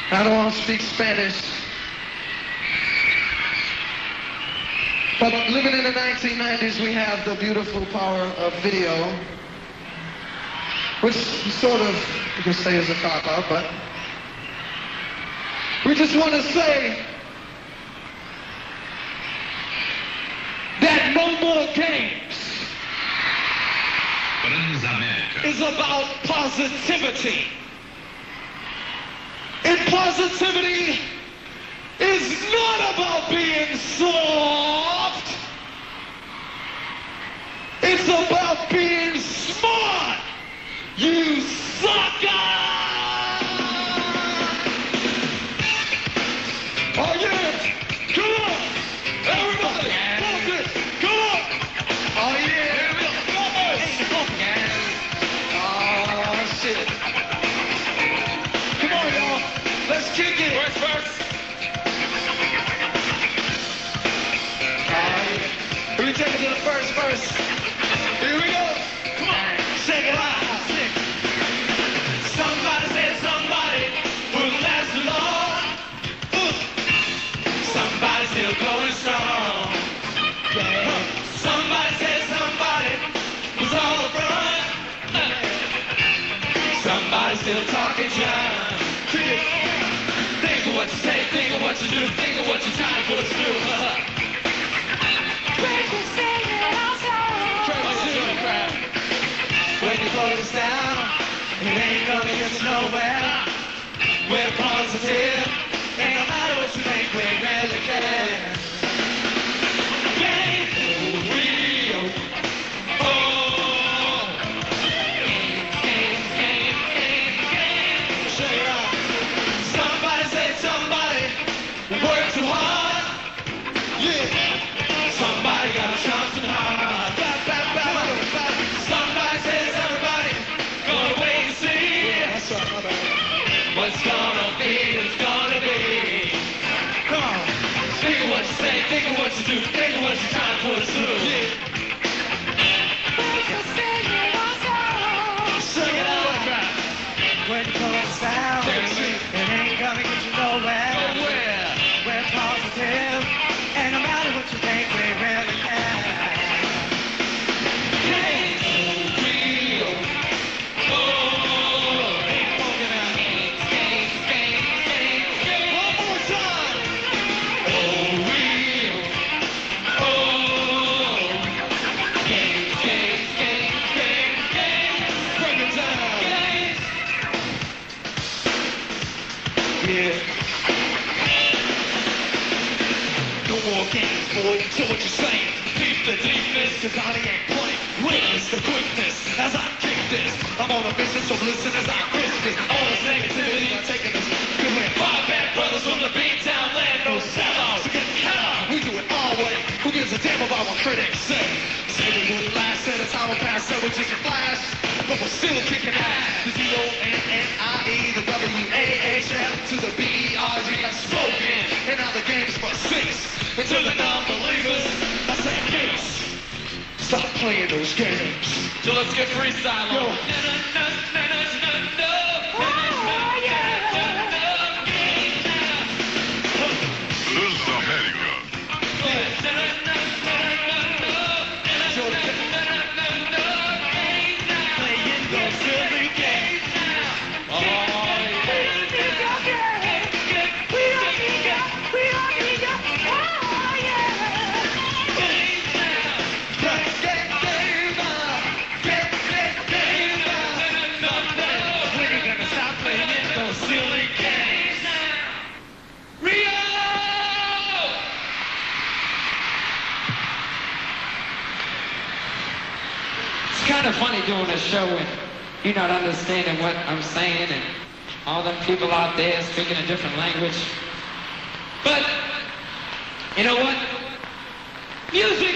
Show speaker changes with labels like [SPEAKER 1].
[SPEAKER 1] I don't want to speak Spanish. But living in the 1990s, we have the beautiful power of video, which sort of, you could say, is a cop-out, but we just want to say that No More Games is about positivity. And positivity is not about being soft. It's about being smart, you sucker! Oh yeah! Come on! Everybody! Pump it! Come on! Oh yeah! Oh shit! Come on y'all! Let's kick it! Where's first? Let me take it to the first verse. Here we go. Come on. Shake it out. Somebody said somebody would last long. Somebody still going strong. Somebody said somebody was on the front. Somebody still talking John. Think of what you say, think of what you do, think of what you're trying to push through. When you close down, it ain't gonna get you nowhere. We're positive, and no matter what you think, we really care. Game, Rio, oh, game. Check it out. Somebody said somebody worked too hard. Yeah. Somebody got a something hard. Somebody says everybody gonna wait and see. What's gonna be is gonna be. Come on. Think of what you say, think of what you do, think of what you're trying to put us through. Yeah. Sing it out. When you call the sound, it ain't gonna get you nowhere. We're positive, and no matter what you think, we really care. Yeah. No more games, boy. So what you saying? Keep the deepness, cause I ain't playing. Witness the quickness as I kick this. I'm on a mission, so listen as I crisp this. All this negativity, I'm taking this. Good way. Five bad brothers from the beat-down land, no sellouts. So get hell, we do it our way. Who gives a damn about what critics say? Say we wouldn't last, said it's our past, so we just a flash. But we're still kicking ass. The D-O-N-N-I-E, the W-A-H-L to the B-E-R-G has spoken. And now the game's for 6. And to the non-believers, I say peace. Stop playing those games. So let's get freestyle on.
[SPEAKER 2] It's kind of funny doing a show and you're not understanding what I'm saying and all them people out there speaking a different language. But, you know what? Music